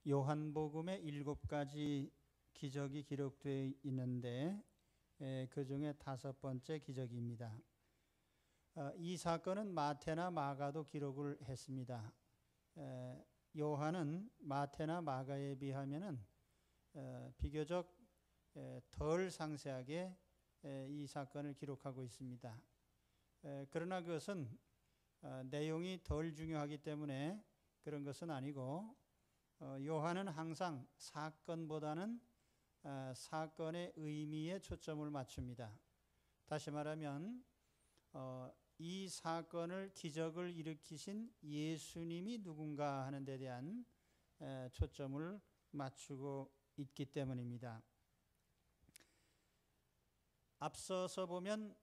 요한복음에 7가지 기적이 기록되어 있는데 그 중에 5번째 기적입니다. 이 사건은 마태나 마가도 기록을 했습니다. 요한은 마태나 마가에 비하면은 비교적 덜 상세하게 이 사건을 기록하고 있습니다. 그러나 그것은 내용이 덜 중요하기 때문에 그런 것은 아니고, 요한은 항상 사건보다는 사건의 의미에 초점을 맞춥니다. 다시 말하면 이 사건을 기적을 일으키신 예수님이 누군가 하는 데 대한 초점을 맞추고 있기 때문입니다. 앞서서 보면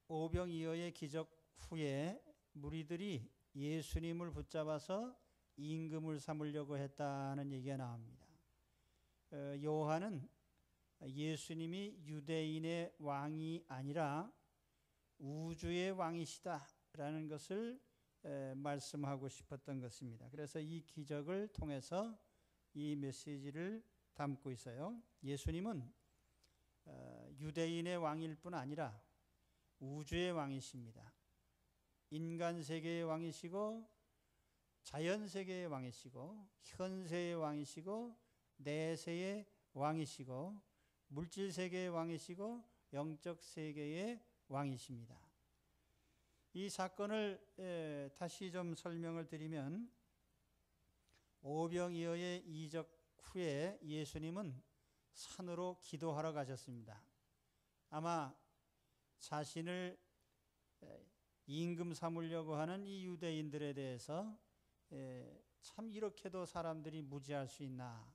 오병이어의 기적 후에 무리들이 예수님을 붙잡아서 임금을 삼으려고 했다는 얘기가 나옵니다. 요한은 예수님이 유대인의 왕이 아니라 우주의 왕이시다라는 것을 말씀하고 싶었던 것입니다. 그래서 이 기적을 통해서 이 메시지를 담고 있어요. 예수님은 유대인의 왕일 뿐 아니라 우주의 왕이십니다. 인간 세계의 왕이시고 자연 세계의 왕이시고 현세의 왕이시고 내세의 왕이시고 물질 세계의 왕이시고 영적 세계의 왕이십니다. 이 사건을 다시 좀 설명을 드리면, 오병이어의 이적 후에 예수님은 산으로 기도하러 가셨습니다. 아마 자신을 임금 삼으려고 하는 이 유대인들에 대해서 참 이렇게도 사람들이 무지할 수 있나,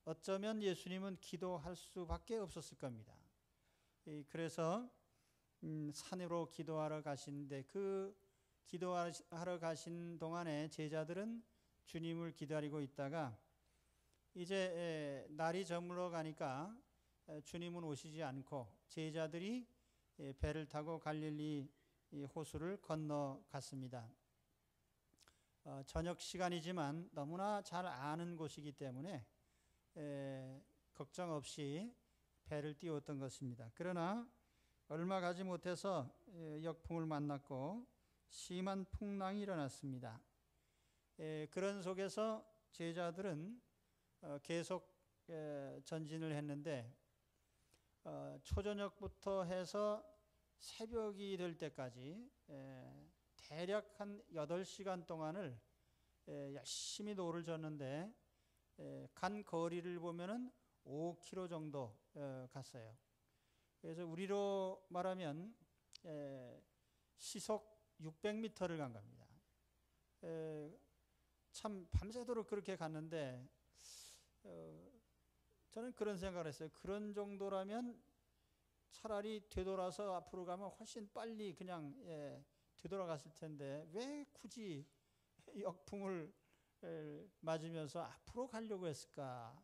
어쩌면 예수님은 기도할 수밖에 없었을 겁니다. 그래서 산으로 기도하러 가시는데, 그 기도하러 가신 동안에 제자들은 주님을 기다리고 있다가 이제 날이 저물어 가니까 주님은 오시지 않고 제자들이 배를 타고 갈릴리 호수를 건너갔습니다. 저녁 시간이지만 너무나 잘 아는 곳이기 때문에 걱정 없이 배를 띄웠던 것입니다. 그러나 얼마 가지 못해서 역풍을 만났고 심한 풍랑이 일어났습니다. 그런 속에서 제자들은 계속 전진을 했는데, 초저녁부터 해서 새벽이 될 때까지 대략 한 8시간 동안을 열심히 노를 졌는데, 간 거리를 보면은 5km 정도 갔어요. 그래서 우리로 말하면 시속 600m를 간 겁니다. 참 밤새도록 그렇게 갔는데, 저는 그런 생각을 했어요. 그런 정도라면 차라리 되돌아서 앞으로 가면 훨씬 빨리 그냥 되돌아갔을 텐데 왜 굳이 역풍을 맞으면서 앞으로 가려고 했을까?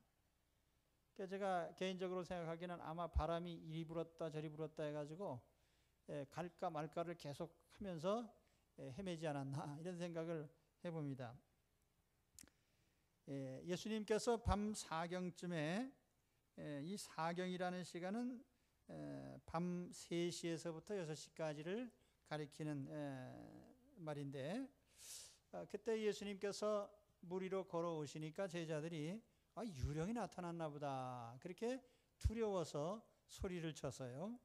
제가 개인적으로 생각하기는 아마 바람이 이리 불었다 저리 불었다 해가지고 갈까 말까를 계속 하면서 헤매지 않았나, 이런 생각을 해봅니다. 예수님께서 밤 사경쯤에, 이 사경이라는 시간은 밤 3시에서부터 6시까지를 가리키는 말인데, 그때 예수님께서 물 위로 걸어오시니까 제자들이 유령이 나타났나 보다, 그렇게 두려워서 소리를 쳤어요.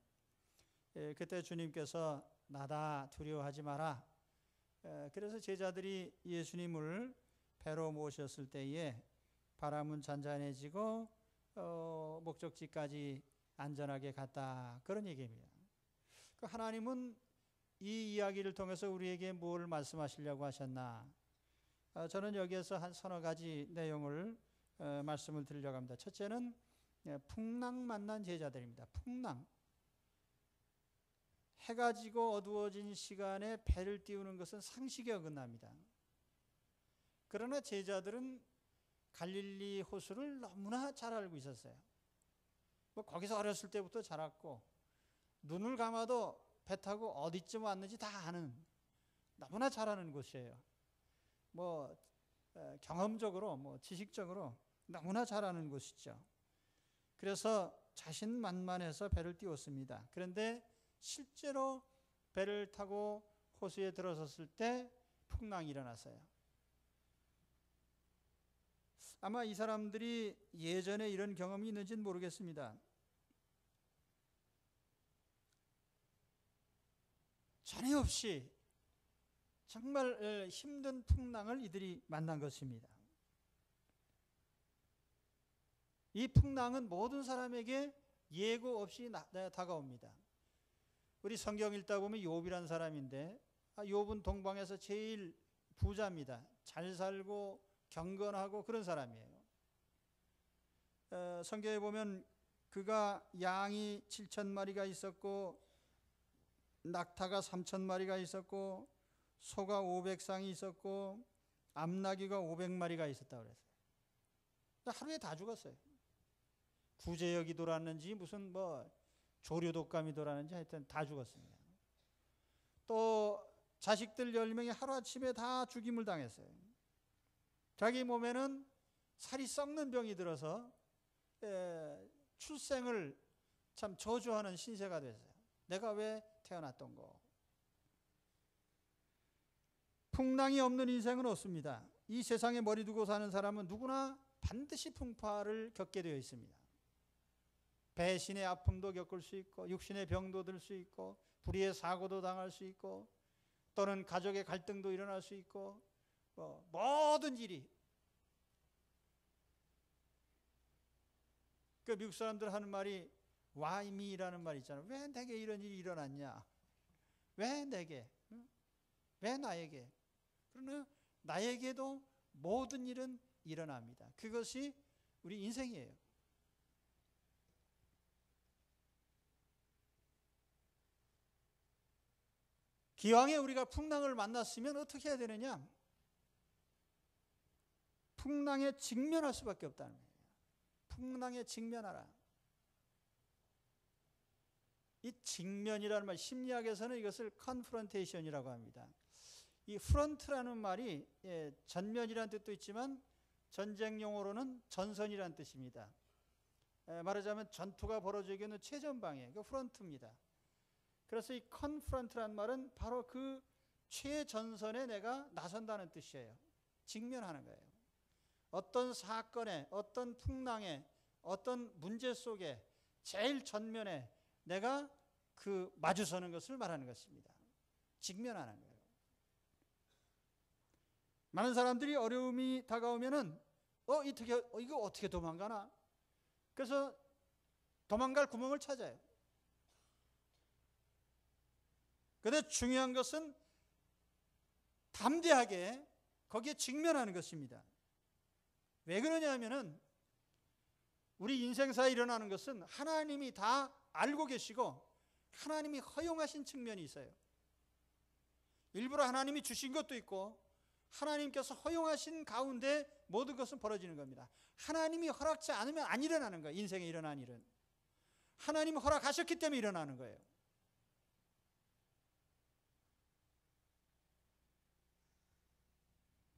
그때 주님께서 나다, 두려워하지 마라. 그래서 제자들이 예수님을 배로 모셨을 때에 바람은 잔잔해지고 목적지까지 안전하게 갔다, 그런 얘기입니다. 하나님은 이 이야기를 통해서 우리에게 뭘 말씀하시려고 하셨나? 저는 여기에서 한 서너 가지 내용을 말씀을 드리려고 합니다. 첫째는 풍랑 만난 제자들입니다. 풍랑. 해가 지고 어두워진 시간에 배를 띄우는 것은 상식에 어긋납니다. 그러나 제자들은 갈릴리 호수를 너무나 잘 알고 있었어요. 거기서 어렸을 때부터 자랐고, 눈을 감아도 배 타고 어디쯤 왔는지 다 아는, 너무나 잘 아는 곳이에요. 경험적으로 뭐 지식적으로 너무나 잘 아는 곳이죠. 그래서 자신만만해서 배를 띄웠습니다. 그런데 실제로 배를 타고 호수에 들어섰을 때 풍랑이 일어났어요. 아마 이 사람들이 예전에 이런 경험이 있는지는 모르겠습니다. 전에 없이 정말 힘든 풍랑을 이들이 만난 것입니다. 이 풍랑은 모든 사람에게 예고 없이 다가옵니다. 우리 성경 읽다 보면 욥이라는 사람인데 욥은 동방에서 제일 부자입니다. 잘 살고 경건하고 그런 사람이에요. 성경에 보면 그가 양이 7,000마리가 있었고 낙타가 3,000마리가 있었고 소가 500쌍이 있었고 암나귀가 500마리가 있었다고 그랬어요. 하루에 다 죽었어요. 구제역이 돌았는지 무슨 뭐 조류독감이 돌았는지 하여튼 다 죽었습니다. 또 자식들 10명이 하루아침에 다 죽임을 당했어요. 자기 몸에는 살이 썩는 병이 들어서 출생을 참 저주하는 신세가 됐어요. 내가 왜 태어났던 거. 풍랑이 없는 인생은 없습니다. 이 세상에 머리 두고 사는 사람은 누구나 반드시 풍파를 겪게 되어 있습니다. 배신의 아픔도 겪을 수 있고 육신의 병도 들 수 있고 불의의 사고도 당할 수 있고 또는 가족의 갈등도 일어날 수 있고 모든 일이 그 미국 사람들 하는 말이 Why me라는 말이 있잖아요. 왜 내게 이런 일이 일어났냐? 왜 내게? 왜 나에게? 그러나 나에게도 모든 일은 일어납니다. 그것이 우리 인생이에요. 기왕에 우리가 풍랑을 만났으면 어떻게 해야 되느냐? 풍랑에 직면할 수밖에 없다는 거예요. 풍랑에 직면하라. 이 직면이라는 말, 심리학에서는 이것을 컨프런테이션이라고 합니다. 이 프런트라는 말이 전면이라는 뜻도 있지만 전쟁 용어로는 전선이라는 뜻입니다. 말하자면 전투가 벌어지게 하는 최전방에 그 프런트입니다. 그래서 이 컨프런트라는 말은 바로 그 최전선에 내가 나선다는 뜻이에요. 직면하는 거예요. 어떤 사건에, 어떤 풍랑에, 어떤 문제 속에 제일 전면에 내가 그 마주서는 것을 말하는 것입니다. 직면하는 거예요. 많은 사람들이 어려움이 다가오면은 이거 어떻게 도망가나? 그래서 도망갈 구멍을 찾아요. 그런데 중요한 것은 담대하게 거기에 직면하는 것입니다. 왜 그러냐면은 우리 인생사에 일어나는 것은 하나님이 다 알고 계시고 하나님이 허용하신 측면이 있어요. 일부러 하나님이 주신 것도 있고 하나님께서 허용하신 가운데 모든 것은 벌어지는 겁니다. 하나님이 허락지 않으면 안 일어나는 거예요. 인생에 일어난 일은. 하나님이 허락하셨기 때문에 일어나는 거예요.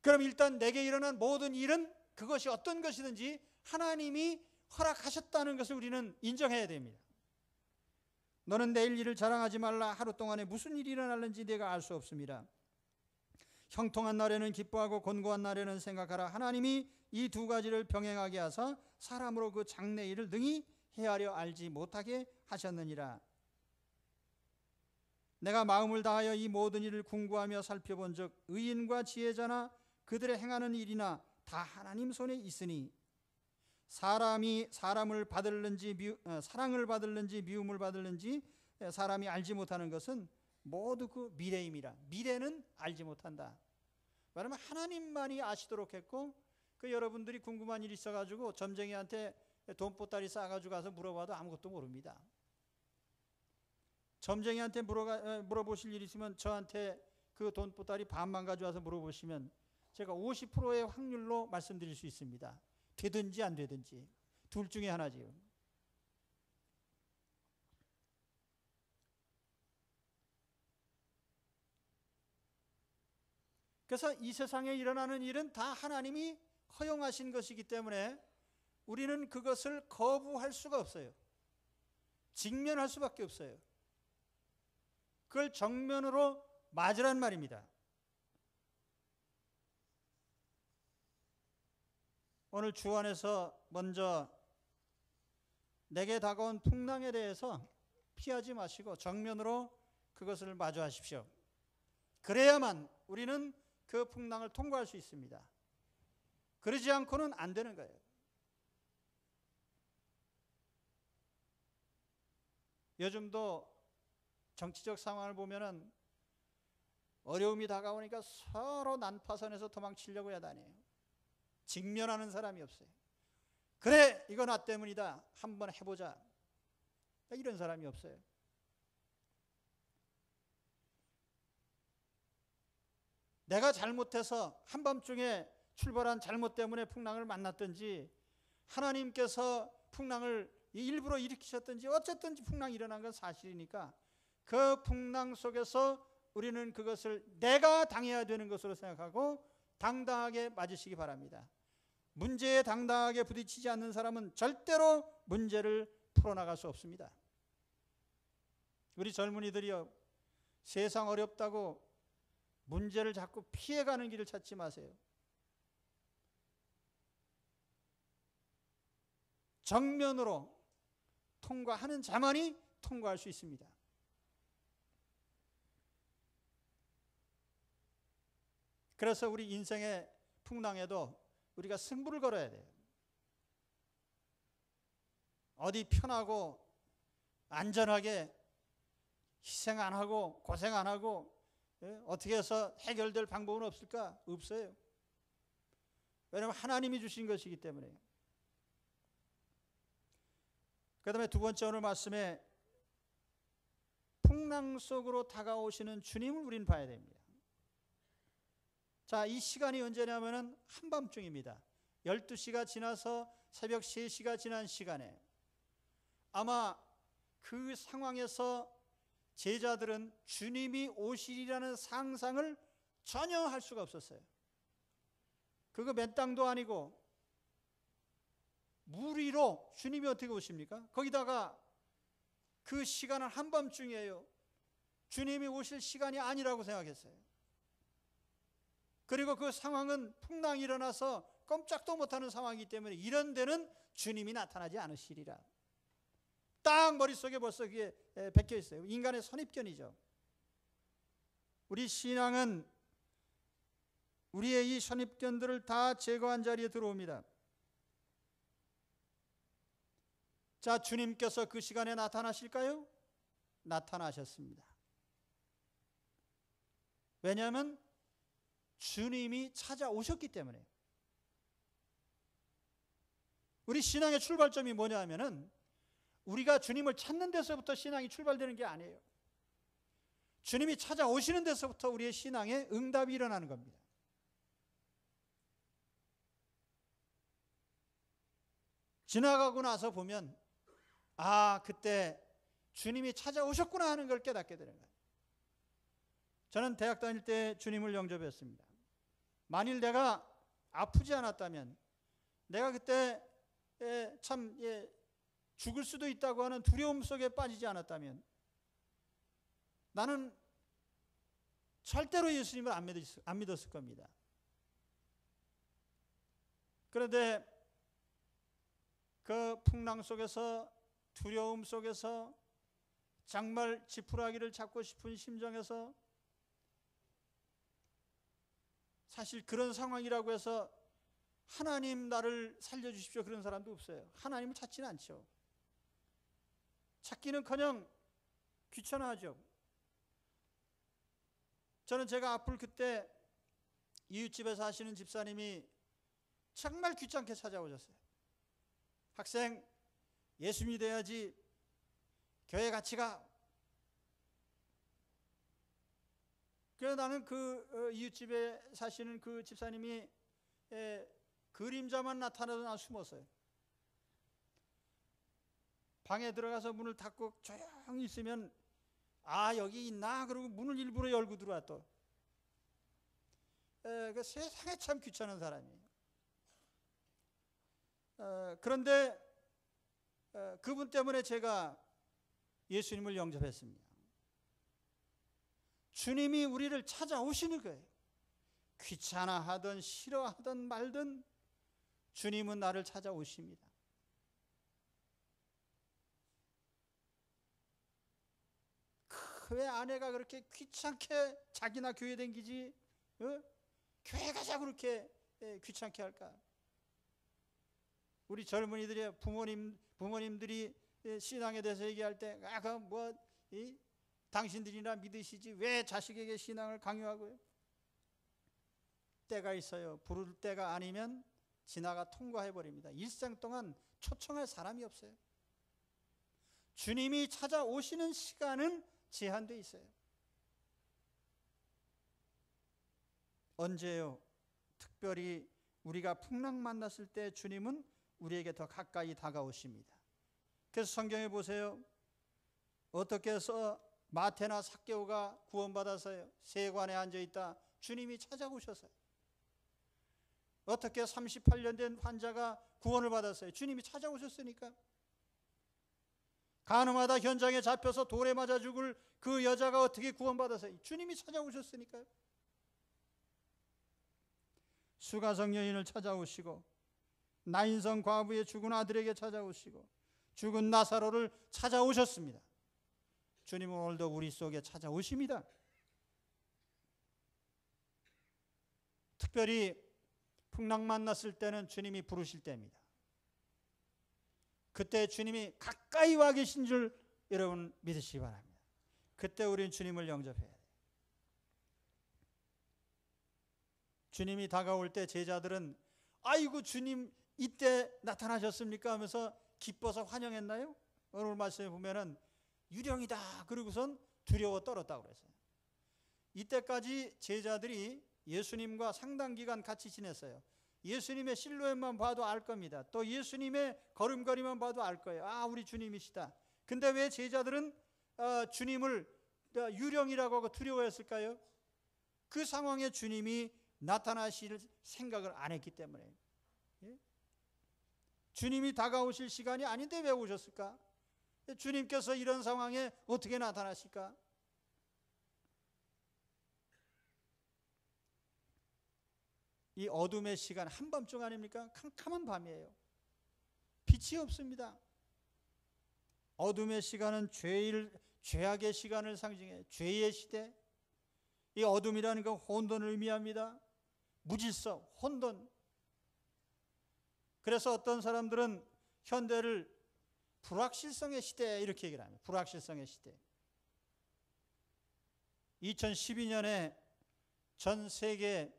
그럼 일단 내게 일어난 모든 일은 그것이 어떤 것이든지 하나님이 허락하셨다는 것을 우리는 인정해야 됩니다. 너는 내일 일을 자랑하지 말라. 하루 동안에 무슨 일이 일어날는지 내가 알 수 없습니다. 형통한 날에는 기뻐하고 곤고한 날에는 생각하라. 하나님이 이 두 가지를 병행하게 하사 사람으로 그 장래 일을 능히 헤아려 알지 못하게 하셨느니라. 내가 마음을 다하여 이 모든 일을 궁구하며 살펴본 적 의인과 지혜자나 그들의 행하는 일이나 다 하나님 손에 있으니 사람이 사랑을 받을는지 미움을 받을는지 사람이 알지 못하는 것은 모두 그 미래임이라. 미래는 알지 못한다. 말하면 하나님만이 아시도록 했고 그 여러분들이 궁금한 일이 있어가지고 점쟁이한테 돈보따리 싸가지고 가서 물어봐도 아무것도 모릅니다. 점쟁이한테 물어보실 일이 있으면 저한테 그 돈보따리 반만 가져와서 물어보시면 제가 50%의 확률로 말씀드릴 수 있습니다. 되든지 안 되든지 둘 중에 하나지요. 그래서 이 세상에 일어나는 일은 다 하나님이 허용하신 것이기 때문에 우리는 그것을 거부할 수가 없어요. 직면할 수밖에 없어요. 그걸 정면으로 맞으란 말입니다. 오늘 주안에서 먼저 내게 다가온 풍랑에 대해서 피하지 마시고 정면으로 그것을 마주하십시오. 그래야만 우리는 그 풍랑을 통과할 수 있습니다. 그러지 않고는 안 되는 거예요. 요즘도 정치적 상황을 보면은 어려움이 다가오니까 서로 난파선에서 도망치려고 야단해요. 직면하는 사람이 없어요. 그래, 이거 나 때문이다. 한번 해보자. 이런 사람이 없어요. 내가 잘못해서 한밤중에 출발한 잘못 때문에 풍랑을 만났든지 하나님께서 풍랑을 일부러 일으키셨든지 어쨌든지 풍랑이 일어난 건 사실이니까 그 풍랑 속에서 우리는 그것을 내가 당해야 되는 것으로 생각하고 당당하게 맞으시기 바랍니다. 문제에 당당하게 부딪히지 않는 사람은 절대로 문제를 풀어나갈 수 없습니다. 우리 젊은이들이요, 세상 어렵다고 문제를 자꾸 피해가는 길을 찾지 마세요. 정면으로 통과하는 자만이 통과할 수 있습니다. 그래서 우리 인생의 풍랑에도 우리가 승부를 걸어야 돼요. 어디 편하고 안전하게 희생 안 하고 고생 안 하고 어떻게 해서 해결될 방법은 없을까? 없어요. 왜냐하면 하나님이 주신 것이기 때문에. 그 다음에 두 번째 오늘 말씀에 풍랑 속으로 다가오시는 주님을 우리는 봐야 됩니다. 자, 이 시간이 언제냐면은 한밤중입니다. 12시가 지나서 새벽 3시가 지난 시간에 아마 그 상황에서 제자들은 주님이 오시리라는 상상을 전혀 할 수가 없었어요. 그거 맨 땅도 아니고 물 위로 주님이 어떻게 오십니까? 거기다가 그 시간은 한밤중이에요. 주님이 오실 시간이 아니라고 생각했어요. 그리고 그 상황은 풍랑이 일어나서 꼼짝도 못하는 상황이기 때문에 이런 데는 주님이 나타나지 않으시리라. 딱 머릿속에 벌써 그게 박혀 있어요. 인간의 선입견이죠. 우리 신앙은 우리의 이 선입견들을 다 제거한 자리에 들어옵니다. 자, 주님께서 그 시간에 나타나실까요? 나타나셨습니다. 왜냐하면 주님이 찾아오셨기 때문에. 우리 신앙의 출발점이 뭐냐 하면은 우리가 주님을 찾는 데서부터 신앙이 출발되는 게 아니에요. 주님이 찾아오시는 데서부터 우리의 신앙에 응답이 일어나는 겁니다. 지나가고 나서 보면 아, 그때 주님이 찾아오셨구나 하는 걸 깨닫게 되는 거예요. 저는 대학 다닐 때 주님을 영접했습니다. 만일 내가 아프지 않았다면, 내가 그때 참 죽을 수도 있다고 하는 두려움 속에 빠지지 않았다면 나는 절대로 예수님을 안 믿었을 겁니다. 그런데 그 풍랑 속에서, 두려움 속에서, 정말 지푸라기를 잡고 싶은 심정에서, 사실 그런 상황이라고 해서 하나님 나를 살려주십시오 그런 사람도 없어요. 하나님을 찾지는 않죠. 찾기는커녕 귀찮아하죠. 저는 제가 아플 그때 이웃집에 사시는 집사님이 정말 귀찮게 찾아오셨어요. 학생, 예수 믿어야지, 교회 같이 가. 그래서 나는 그 이웃집에 사시는 그 집사님이 그림자만 나타나도 난 숨었어요. 방에 들어가서 문을 닫고 조용히 있으면 아, 여기 있나? 그러고 문을 일부러 열고 들어와 또. 그 세상에 참 귀찮은 사람이에요. 그런데 그분 때문에 제가 예수님을 영접했습니다. 주님이 우리를 찾아오시는 거예요. 귀찮아하든 싫어하든 말든 주님은 나를 찾아오십니다. 왜 아내가 그렇게 귀찮게 자기나 교회 댕기지? 교회 가자 그렇게 귀찮게 할까? 우리 젊은이들이 부모님들이 신앙에 대해서 얘기할 때 당신들이나 믿으시지 왜 자식에게 신앙을 강요하고요? 때가 있어요. 부를 때가 아니면 지나가 통과해 버립니다. 일생 동안 초청할 사람이 없어요. 주님이 찾아오시는 시간은 제한되어 있어요. 언제요? 특별히 우리가 풍랑 만났을 때 주님은 우리에게 더 가까이 다가오십니다. 그래서 성경에 보세요. 어떻게 해서 마태나 삭개오가 구원받아서요 세관에 앉아있다 주님이 찾아오셔서요. 어떻게 38년 된 환자가 구원을 받았어요? 주님이 찾아오셨으니까. 간음하다 현장에 잡혀서 돌에 맞아 죽을 그 여자가 어떻게 구원받았어요? 주님이 찾아오셨으니까요. 수가성 여인을 찾아오시고 나인성 과부의 죽은 아들에게 찾아오시고 죽은 나사로를 찾아오셨습니다. 주님은 오늘도 우리 속에 찾아오십니다. 특별히 풍랑 만났을 때는 주님이 부르실 때입니다. 그때 주님이 가까이 와 계신 줄 여러분 믿으시기 바랍니다. 그때 우리는 주님을 영접해야 돼요. 주님이 다가올 때 제자들은 아이고 주님 이때 나타나셨습니까? 하면서 기뻐서 환영했나요? 오늘 말씀에 보면은 유령이다 그러고선 두려워 떨었다고 그랬어요. 이때까지 제자들이 예수님과 상당 기간 같이 지냈어요. 예수님의 실루엣만 봐도 알 겁니다. 또 예수님의 걸음걸이만 봐도 알 거예요. 아, 우리 주님이시다. 근데 왜 제자들은 주님을 유령이라고 하고 두려워했을까요? 그 상황에 주님이 나타나실 생각을 안 했기 때문에. 예? 주님이 다가오실 시간이 아닌데 왜 오셨을까? 주님께서 이런 상황에 어떻게 나타나실까? 이 어둠의 시간 한밤중 아닙니까? 캄캄한 밤이에요. 빛이 없습니다. 어둠의 시간은 죄악의 시간을 상징해요. 죄의 시대. 이 어둠이라는 건 혼돈을 의미합니다. 무질서, 혼돈. 그래서 어떤 사람들은 현대를 불확실성의 시대 이렇게 얘기를 합니다. 불확실성의 시대. 2012년에 전 세계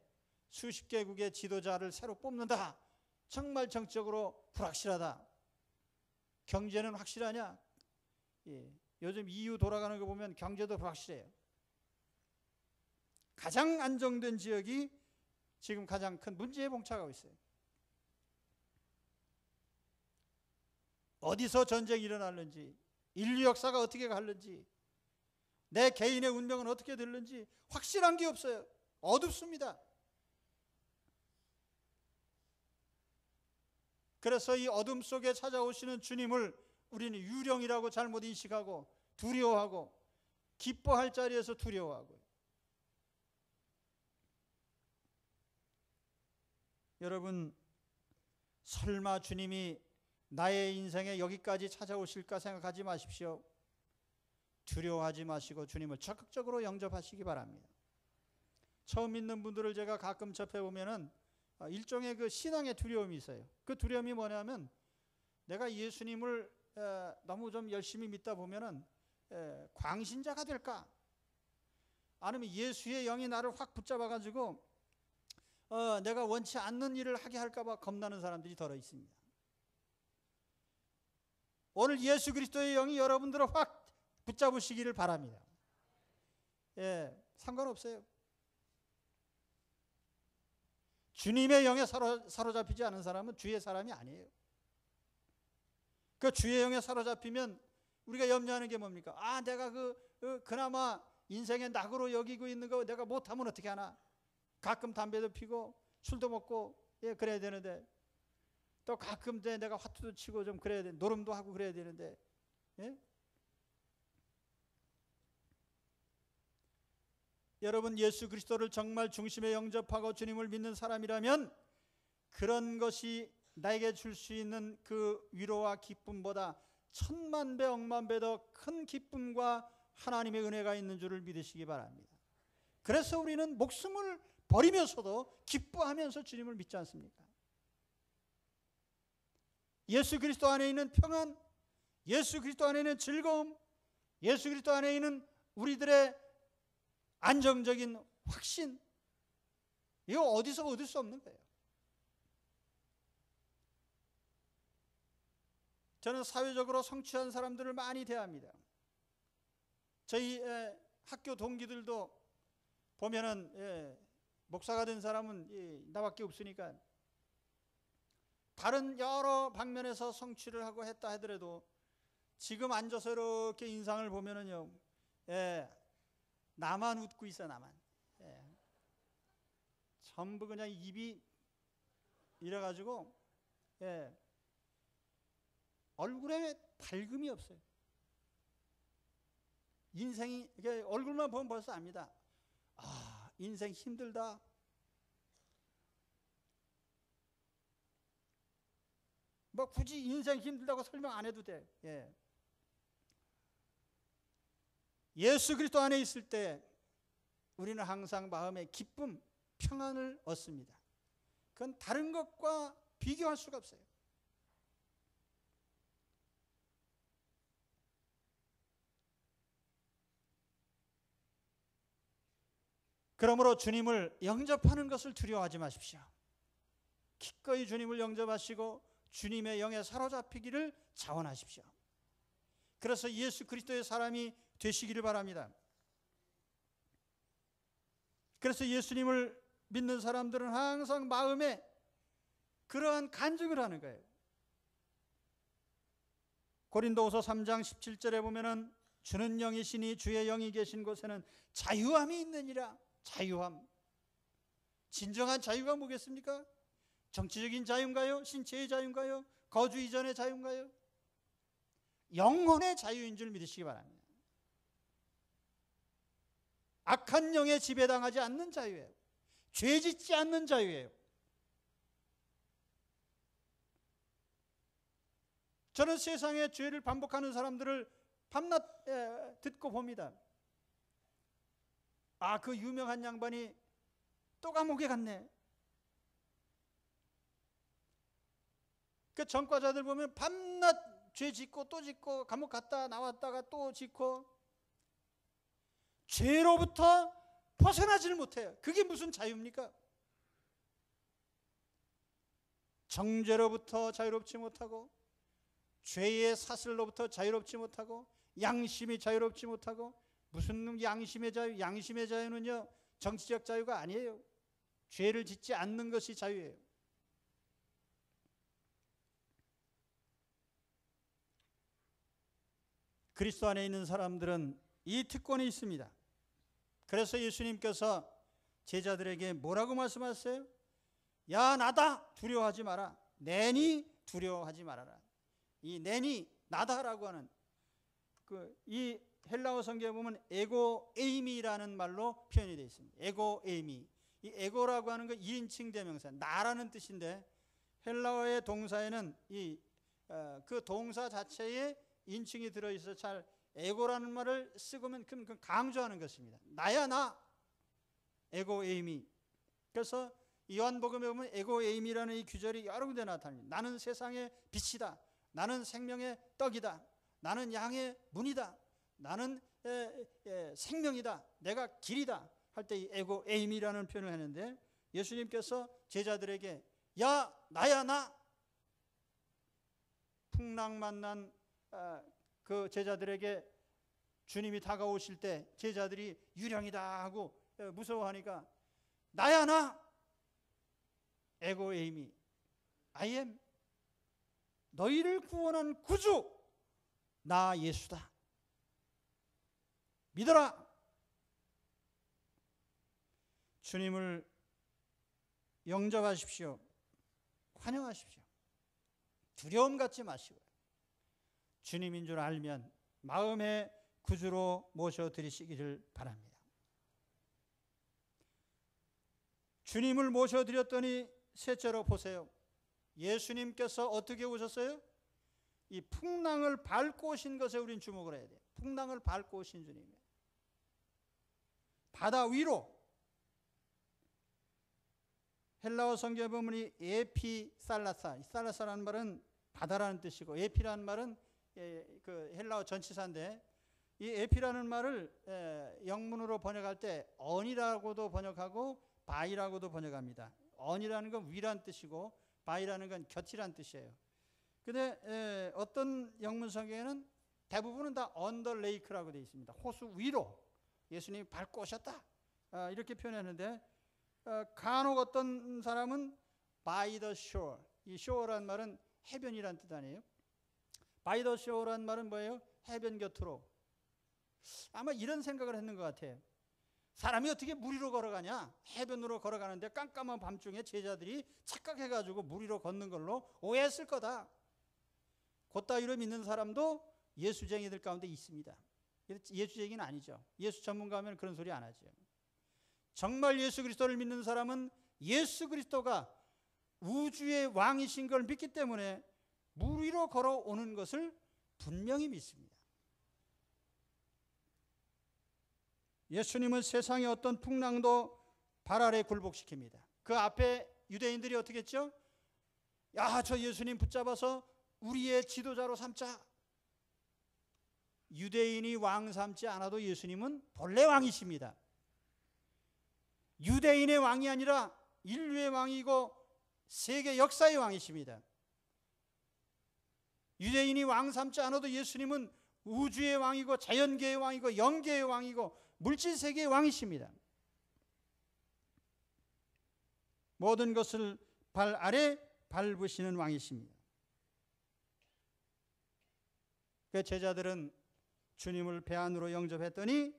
수십 개국의 지도자를 새로 뽑는다. 정말 정적으로 불확실하다. 경제는 확실하냐? 예. 요즘 EU 돌아가는 거 보면 경제도 불확실해요. 가장 안정된 지역이 지금 가장 큰 문제에 봉착하고 있어요. 어디서 전쟁이 일어날는지, 인류 역사가 어떻게 갈는지, 내 개인의 운명은 어떻게 될는지 확실한 게 없어요. 어둡습니다. 그래서 이 어둠 속에 찾아오시는 주님을 우리는 유령이라고 잘못 인식하고 두려워하고 기뻐할 자리에서 두려워하고. 여러분, 설마 주님이 나의 인생에 여기까지 찾아오실까 생각하지 마십시오. 두려워하지 마시고 주님을 적극적으로 영접하시기 바랍니다. 처음 믿는 분들을 제가 가끔 접해보면은 일종의 그 신앙의 두려움이 있어요. 그 두려움이 뭐냐면 내가 예수님을 너무 좀 열심히 믿다 보면은 광신자가 될까? 아니면 예수의 영이 나를 확 붙잡아가지고 내가 원치 않는 일을 하게 할까봐 겁나는 사람들이 더러 있습니다. 오늘 예수 그리스도의 영이 여러분들을 확 붙잡으시기를 바랍니다. 예, 상관없어요. 주님의 영에 사로잡히지 않은 사람은 주의 사람이 아니에요. 그 주의 영에 사로잡히면 우리가 염려하는 게 뭡니까? 내가 그나마 인생의 낙으로 여기고 있는 거 내가 못하면 어떻게 하나? 가끔 담배도 피고 술도 먹고 그래야 되는데, 또 가끔 내가 화투도 치고 좀 그래야 돼, 노름도 하고 그래야 되는데, 여러분, 예수 그리스도를 정말 중심에 영접하고 주님을 믿는 사람이라면 그런 것이 나에게 줄 수 있는 그 위로와 기쁨보다 천만 배 억만 배 더 큰 기쁨과 하나님의 은혜가 있는 줄을 믿으시기 바랍니다. 그래서 우리는 목숨을 버리면서도 기뻐하면서 주님을 믿지 않습니까? 예수 그리스도 안에 있는 평안, 예수 그리스도 안에 있는 즐거움, 예수 그리스도 안에 있는 우리들의 안정적인 확신, 이거 어디서 얻을 수 없는 거예요. 저는 사회적으로 성취한 사람들을 많이 대합니다. 저희 학교 동기들도 보면은 목사가 된 사람은 나밖에 없으니까 다른 여러 방면에서 성취를 하고 했다 하더라도 지금 앉아서 이렇게 인상을 보면은요, 나만 웃고 있어, 나만. 전부 그냥 입이 이래가지고 얼굴에 밝음이 없어요. 인생이, 얼굴만 보면 벌써 압니다. 아, 인생 힘들다. 뭐 굳이 인생 힘들다고 설명 안 해도 돼. 예수 그리스도 안에 있을 때 우리는 항상 마음에 기쁨, 평안을 얻습니다. 그건 다른 것과 비교할 수가 없어요. 그러므로 주님을 영접하는 것을 두려워하지 마십시오. 기꺼이 주님을 영접하시고 주님의 영에 사로잡히기를 자원하십시오. 그래서 예수 그리스도의 사람이 되시기를 바랍니다. 그래서 예수님을 믿는 사람들은 항상 마음에 그러한 간증을 하는 거예요. 고린도후서 3장 17절에 보면은 주는 영이시니 주의 영이 계신 곳에는 자유함이 있느니라. 자유함. 진정한 자유가 뭐겠습니까? 정치적인 자유인가요? 신체의 자유인가요? 거주 이전의 자유인가요? 영혼의 자유인 줄 믿으시기 바랍니다. 악한 영에 지배당하지 않는 자유예요. 죄 짓지 않는 자유예요. 저는 세상에 죄를 반복하는 사람들을 밤낮 듣고 봅니다. 아, 그 유명한 양반이 또 감옥에 갔네. 그 전과자들 보면 밤낮 죄 짓고 또 짓고 감옥 갔다 나왔다가 또 짓고 죄로부터 벗어나지를 못해요. 그게 무슨 자유입니까? 정죄로부터 자유롭지 못하고 죄의 사슬로부터 자유롭지 못하고 양심이 자유롭지 못하고 무슨 양심의 자유? 양심의 자유는요, 정치적 자유가 아니에요. 죄를 짓지 않는 것이 자유예요. 그리스도 안에 있는 사람들은 이 특권이 있습니다. 그래서 예수님께서 제자들에게 뭐라고 말씀하셨어요? 야, 나다! 두려워하지 마라. 내니 두려워하지 말아라. 이 내니, 나다라고 하는 이 헬라어 성경에 보면 에고 에이미라는 말로 표현이 되어 있습니다. 에고 에이미. 이 에고라고 하는 거 2인칭 대명사, 나라는 뜻인데 헬라어의 동사에는 그 동사 자체에 인칭이 들어있어 잘 에고라는 말을 쓰고면 그 강조하는 것입니다. 나야 나. 에고 에이미. 그래서 요한복음에 보면 에고 에이미라는 이 규절이 여러 군데 나타납니다. 나는 세상의 빛이다. 나는 생명의 떡이다. 나는 양의 문이다. 나는 생명이다. 내가 길이다. 할 때 이 에고 에임이라는 표현을 하는데 예수님께서 제자들에게 야, 나야 나. 풍랑 만난 그 제자들에게 주님이 다가오실 때 제자들이 유령이다 하고 무서워하니까 나야 나. 에고 에이미. I am. 너희를 구원한 구주 나 예수다. 믿어라. 주님을 영접하십시오. 환영하십시오. 두려움 갖지 마시고 주님인 줄 알면 마음의 구주로 모셔드리시기를 바랍니다. 주님을 모셔드렸더니 셋째로 보세요. 예수님께서 어떻게 오셨어요? 이 풍랑을 밟고 오신 것에 우린 주목을 해야 돼요. 풍랑을 밟고 오신 주님이에요. 바다 위로. 헬라어 성경에 보면 이 에피살라사, 살라사라는 말은 바다라는 뜻이고 에피라는 말은 그 헬라어 전치사인데 이 에피라는 말을 영문으로 번역할 때 언이라고도 번역하고 바이라고도 번역합니다. 언이라는 건 위란 뜻이고 바이라는 건 곁이란 뜻이에요. 근데 어떤 영문 성경에는 대부분은 다 언더 레이크라고 되어 있습니다. 호수 위로 예수님이 밟고 오셨다 이렇게 표현하는데 간혹 어떤 사람은 by the shore, 이 shore란 말은 해변이란 뜻 아니에요? by the shore란 말은 뭐예요? 해변 곁으로. 아마 이런 생각을 했는 것 같아요. 사람이 어떻게 물 위로 걸어가냐? 해변으로 걸어가는데 깜깜한 밤중에 제자들이 착각해가지고 물 위로 걷는 걸로 오해했을 거다. 그따위로 믿는 사람도 예수쟁이들 가운데 있습니다. 예수쟁이는 아니죠. 예수 전문가 하면 그런 소리 안 하죠. 정말 예수 그리스도를 믿는 사람은 예수 그리스도가 우주의 왕이신 걸 믿기 때문에 물 위로 걸어오는 것을 분명히 믿습니다. 예수님은 세상의 어떤 풍랑도 발 아래 굴복시킵니다. 그 앞에 유대인들이 어떻게 했죠? 야, 저 예수님 붙잡아서 우리의 지도자로 삼자. 유대인이 왕 삼지 않아도 예수님은 본래 왕이십니다. 유대인의 왕이 아니라 인류의 왕이고 세계 역사의 왕이십니다. 유대인이 왕 삼지 않아도 예수님은 우주의 왕이고 자연계의 왕이고 영계의 왕이고 물질세계의 왕이십니다. 모든 것을 발 아래 밟으시는 왕이십니다. 그 제자들은 주님을 배 안으로 영접했더니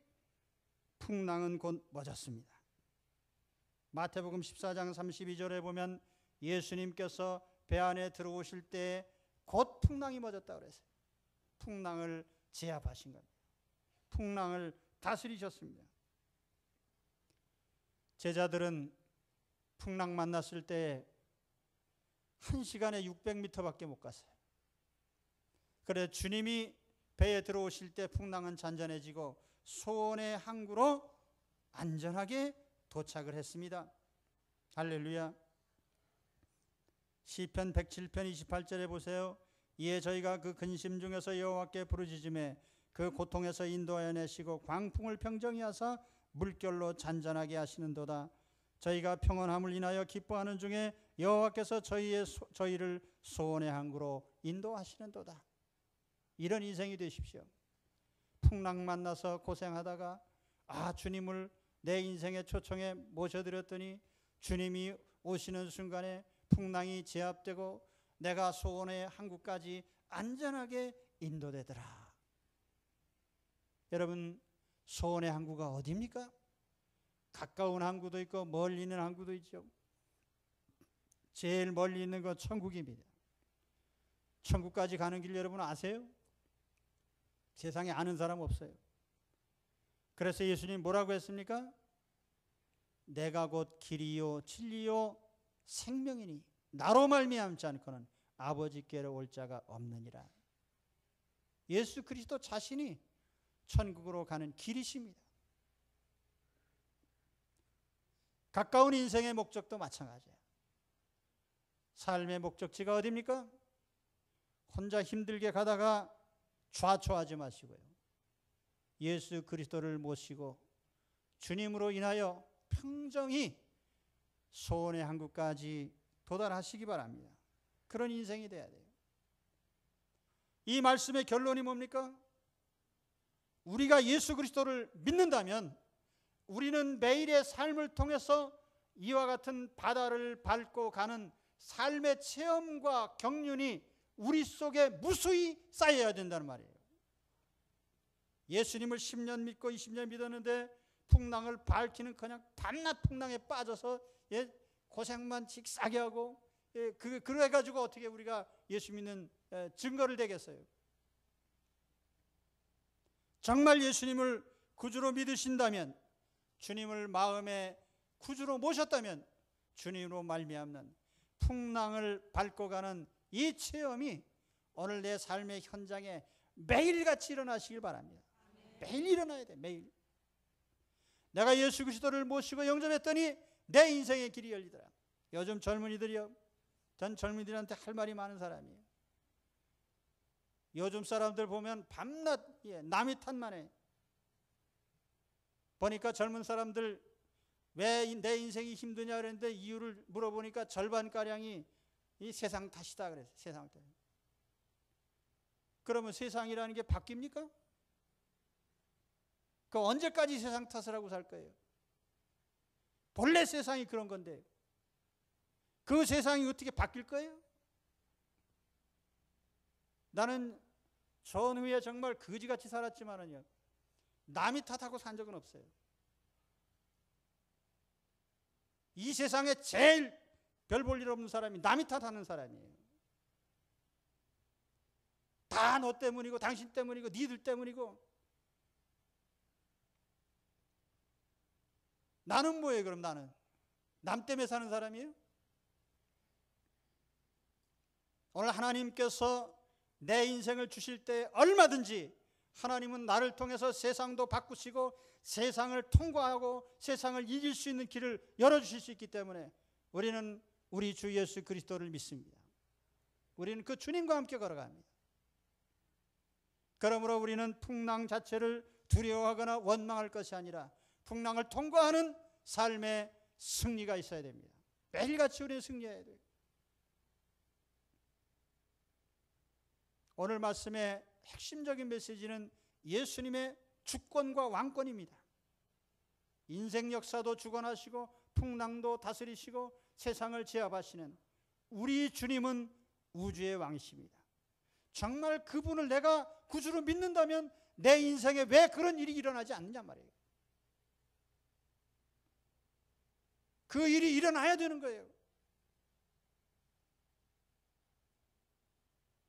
풍랑은 곧 멎었습니다. 마태복음 14장 32절에 보면 예수님께서 배 안에 들어오실 때 곧 풍랑이 멎었다고 그랬어요. 풍랑을 제압하신 겁니다. 풍랑을 다스리셨습니다. 제자들은 풍랑 만났을 때 1시간에 600m밖에 못 갔어요. 그래 주님이 배에 들어오실 때 풍랑은 잔잔해지고 소원의 항구로 안전하게 도착을 했습니다. 할렐루야. 시편 107편 28절에 보세요. 이에 저희가 그 근심 중에서 여호와께 부르짖음에 그 고통에서 인도하여 내시고 광풍을 평정히 하사 물결로 잔잔하게 하시는도다. 저희가 평온함을 인하여 기뻐하는 중에 여호와께서 저희를 소원의 항구로 인도하시는도다. 이런 인생이 되십시오. 풍랑 만나서 고생하다가 주님을 내 인생의 초청에 모셔드렸더니 주님이 오시는 순간에 풍랑이 제압되고 내가 소원의 항구까지 안전하게 인도되더라. 여러분, 소원의 항구가 어디입니까? 가까운 항구도 있고 멀리 있는 항구도 있죠. 제일 멀리 있는 건 천국입니다. 천국까지 가는 길 여러분 아세요? 세상에 아는 사람 없어요. 그래서 예수님 뭐라고 했습니까? 내가 곧 길이요 진리요 생명이니 나로 말미암지 않고는 아버지께로 올 자가 없느니라. 예수 그리스도 자신이 천국으로 가는 길이십니다. 가까운 인생의 목적도 마찬가지예요. 삶의 목적지가 어디입니까? 혼자 힘들게 가다가 좌초하지 마시고요. 예수 그리스도를 모시고 주님으로 인하여 평정히 소원의 항구까지 도달하시기 바랍니다. 그런 인생이 돼야 돼요. 이 말씀의 결론이 뭡니까? 우리가 예수 그리스도를 믿는다면 우리는 매일의 삶을 통해서 이와 같은 바다를 밟고 가는 삶의 체험과 경륜이 우리 속에 무수히 쌓여야 된다는 말이에요. 예수님을 10년 믿고 20년 믿었는데 풍랑을 밟기는 그냥 밤낮 풍랑에 빠져서 고생만 직싸게 하고, 그래가지고 어떻게 우리가 예수 믿는 증거를 되겠어요? 정말 예수님을 구주로 믿으신다면, 주님을 마음의 구주로 모셨다면 주님으로 말미암는 풍랑을 밟고 가는 이 체험이 오늘 내 삶의 현장에 매일같이 일어나시길 바랍니다. 매일 일어나야 돼. 매일. 내가 예수 그리스도를 모시고 영접했더니 내 인생의 길이 열리더라. 요즘 젊은이들이요, 전 젊은이들한테 할 말이 많은 사람이에요. 요즘 사람들 보면 밤낮 남이 탓만 해. 보니까 젊은 사람들 왜 내 인생이 힘드냐 그랬는데 이유를 물어보니까 절반가량이 이 세상 탓이다 그랬어요. 세상 탓. 그러면 세상이라는 게 바뀝니까? 그 언제까지 세상 탓을 하고 살 거예요? 본래 세상이 그런 건데 그 세상이 어떻게 바뀔 거예요? 나는 전후에 정말 거지같이 살았지만은요, 남이 탓하고 산 적은 없어요. 이 세상에 제일 별 볼 일 없는 사람이 남이 탓하는 사람이에요. 다 너 때문이고 당신 때문이고 니들 때문이고. 나는 뭐예요? 그럼 나는 남 때문에 사는 사람이에요? 오늘 하나님께서 내 인생을 주실 때 얼마든지 하나님은 나를 통해서 세상도 바꾸시고 세상을 통과하고 세상을 이길 수 있는 길을 열어주실 수 있기 때문에 우리는 우리 주 예수 그리스도를 믿습니다. 우리는 그 주님과 함께 걸어갑니다. 그러므로 우리는 풍랑 자체를 두려워하거나 원망할 것이 아니라 풍랑을 통과하는 삶의 승리가 있어야 됩니다. 매일같이 우리는 승리해야 돼요. 오늘 말씀의 핵심적인 메시지는 예수님의 주권과 왕권입니다. 인생 역사도 주관하시고 풍랑도 다스리시고 세상을 제압하시는 우리 주님은 우주의 왕이십니다. 정말 그분을 내가 구주로 믿는다면 내 인생에 왜 그런 일이 일어나지 않느냐 말이에요. 그 일이 일어나야 되는 거예요.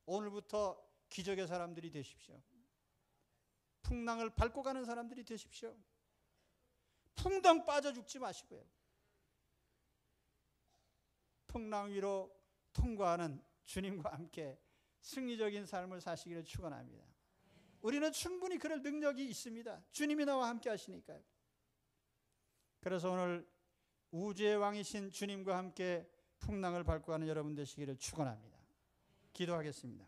오늘부터 기적의 사람들이 되십시오. 풍랑을 밟고 가는 사람들이 되십시오. 풍덩 빠져 죽지 마시고요. 풍랑 위로 통과하는 주님과 함께 승리적인 삶을 사시기를 축원합니다. 우리는 충분히 그럴 능력이 있습니다. 주님이 나와 함께 하시니까요. 그래서 오늘 우주의 왕이신 주님과 함께 풍랑을 밟고 가는 여러분 되시기를 축원합니다. 기도하겠습니다.